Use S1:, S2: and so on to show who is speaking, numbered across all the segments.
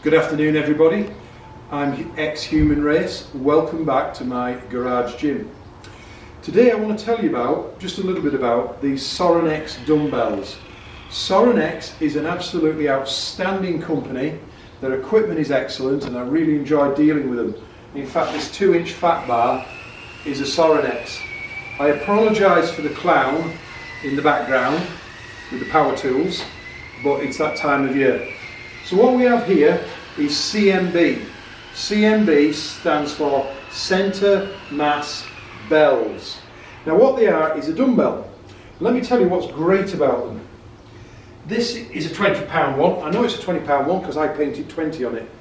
S1: Good afternoon everybody, I'm ex-Human Race. Welcome back to my garage gym. Today I want to tell you about, just a little bit about these Sorinex dumbbells. Sorinex is an absolutely outstanding company. Their equipment is excellent and I really enjoy dealing with them. In fact, this 2-inch fat bar is a Sorinex. I apologise for the clown in the background with the power tools, but it's that time of year. So what we have here is CMB. CMB stands for Center Mass Bells. Now what they are is a dumbbell. Let me tell you what's great about them. This is a 20-pound one. I know it's a 20-pound one because I painted 20 on it.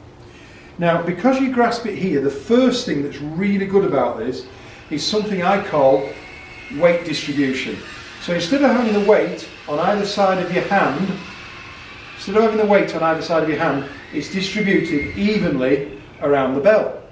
S1: Now because you grasp it here, the first thing that's really good about this is something I call weight distribution. So instead of having the weight on either side of your hand, it's distributed evenly around the bell.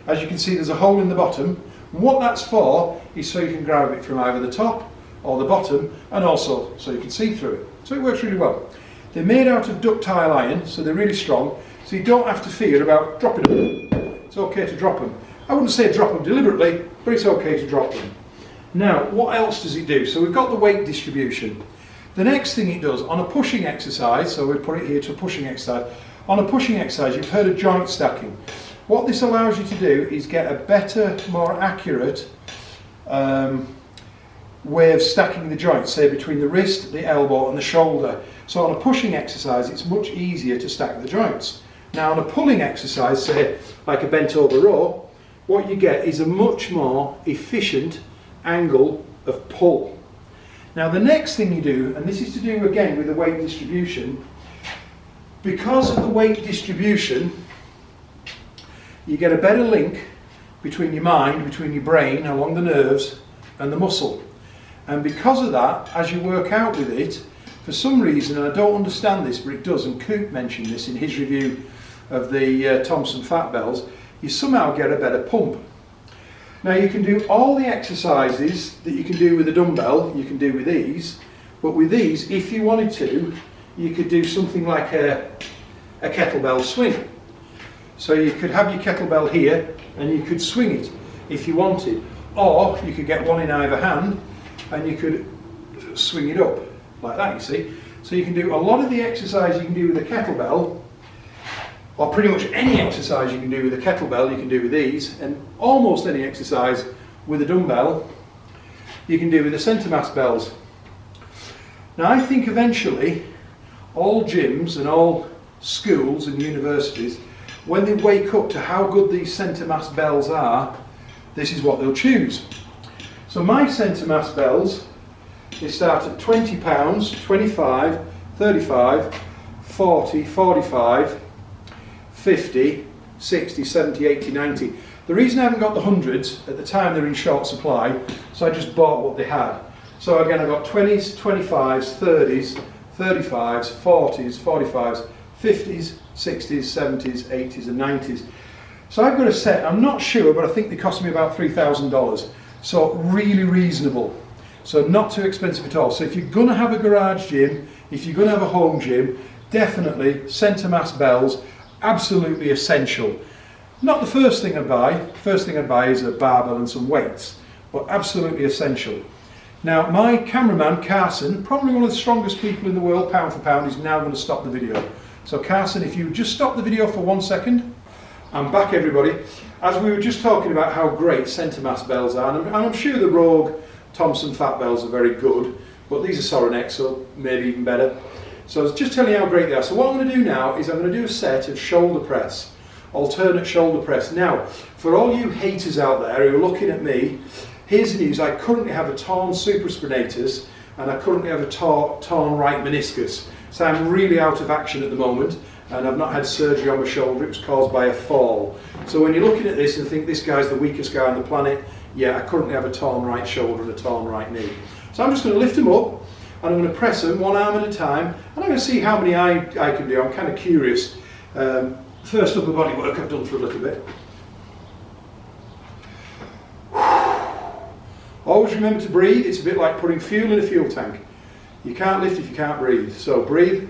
S1: As you can see, there's a hole in the bottom. And what that's for is so you can grab it from either the top or the bottom, and also so you can see through it. So it works really well. They're made out of ductile iron, so they're really strong, so you don't have to fear about dropping them. It's okay to drop them. I wouldn't say drop them deliberately, but it's okay to drop them. Now, what else does it do? So we've got the weight distribution. The next thing it does, on a pushing exercise, so we put it here to a pushing exercise. On a pushing exercise, you've heard of joint stacking. What this allows you to do is get a better, more accurate way of stacking the joints, say between the wrist, the elbow and the shoulder. So on a pushing exercise, it's much easier to stack the joints. Now on a pulling exercise, say like a bent over row, what you get is a much more efficient angle of pull. Now the next thing you do, and this is to do again with the weight distribution, because of the weight distribution you get a better link between your mind, between your brain, along the nerves and the muscle. And because of that, as you work out with it, for some reason, and I don't understand this, but it does, and Coop mentioned this in his review of the Thompson fat bells, you somehow get a better pump. Now you can do all the exercises that you can do with a dumbbell, you can do with these, but with these, if you wanted to, you could do something like a kettlebell swing. So you could have your kettlebell here and you could swing it if you wanted, or you could get one in either hand and you could swing it up like that, you see. So you can do a lot of the exercise you can do with a kettlebell, or pretty much any exercise you can do with a kettlebell you can do with these, and almost any exercise with a dumbbell you can do with the center mass bells. Now I think eventually all gyms and all schools and universities, when they wake up to how good these center mass bells are, this is what they'll choose. So my center mass bells, they start at £20, 25, 35, 40, 45, 50, 60, 70, 80, 90. The reason I haven't got the hundreds, at the time they're in short supply, so I just bought what they had. So again I've got 20s, 25s, 30s, 35s, 40s, 45s, 50s, 60s, 70s, 80s and 90s. So I've got a set, I'm not sure, but I think they cost me about $3,000. So really reasonable. So not too expensive at all. So if you're going to have a garage gym, if you're going to have a home gym, definitely center mass bells, absolutely essential. Not the first thing I'd buy. First thing I'd buy is a barbell and some weights, but absolutely essential. Now my cameraman Carson, probably one of the strongest people in the world pound for pound, is now going to stop the video. So Carson, if you just stop the video for 1 second. I'm back everybody. As we were just talking about how great center mass bells are, and I'm sure the Rogue Thompson fat bells are very good, but these are Sorinex, so maybe even better. So I was just telling you how great they are. So what I'm going to do now is I'm going to do a set of shoulder press, alternate shoulder press. Now, for all you haters out there who are looking at me, here's the news. I currently have a torn supraspinatus and I currently have a torn right meniscus. So I'm really out of action at the moment and I've not had surgery on my shoulder. It was caused by a fall. So when you're looking at this and think this guy's the weakest guy on the planet, yeah, I currently have a torn right shoulder and a torn right knee. So I'm just going to lift them up and I'm going to press them one arm at a time, and I'm going to see how many I can do. I'm kind of curious. First upper body work I've done for a little bit. Always remember to breathe. It's a bit like putting fuel in a fuel tank. You can't lift if you can't breathe. So breathe.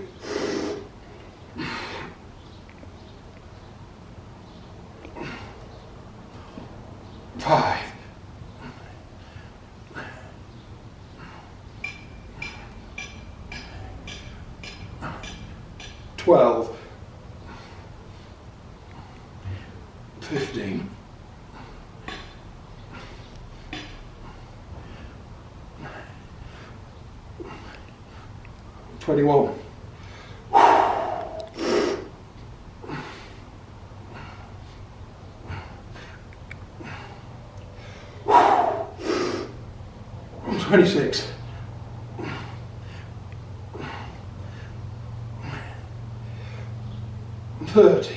S1: 12, 15, 21, 26, 30,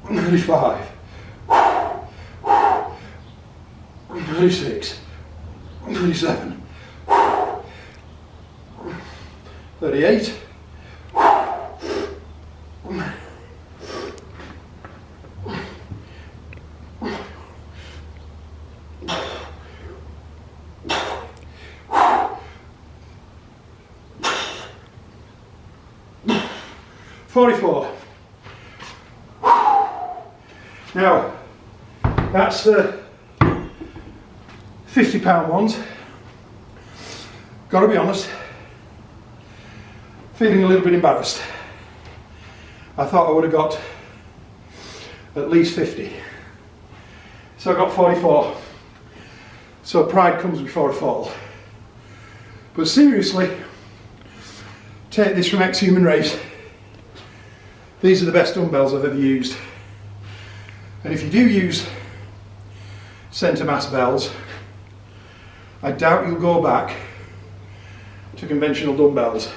S1: 35, 36, 37, 38, 44. Now, that's the £50 ones. Got to be honest, feeling a little bit embarrassed. I thought I would have got at least 50. So I got 44. So pride comes before a fall. But seriously, take this from ex-human race. These are the best dumbbells I've ever used. And if you do use centre mass bells, I doubt you'll go back to conventional dumbbells.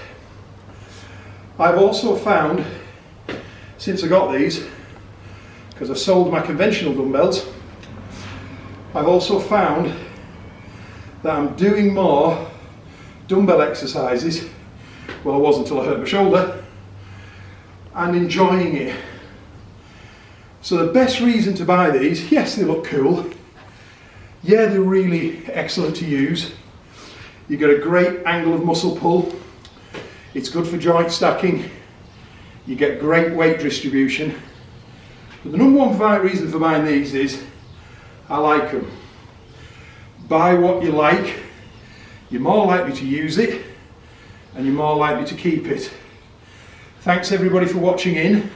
S1: I've also found, since I got these, because I sold my conventional dumbbells, I've also found that I'm doing more dumbbell exercises, well I was until I hurt my shoulder, and enjoying it. So the best reason to buy these, yes they look cool, yeah they're really excellent to use, you get a great angle of muscle pull, it's good for joint stacking, you get great weight distribution, but the number one reason for buying these is I like them. Buy what you like, you're more likely to use it and you're more likely to keep it. Thanks everybody for watching in.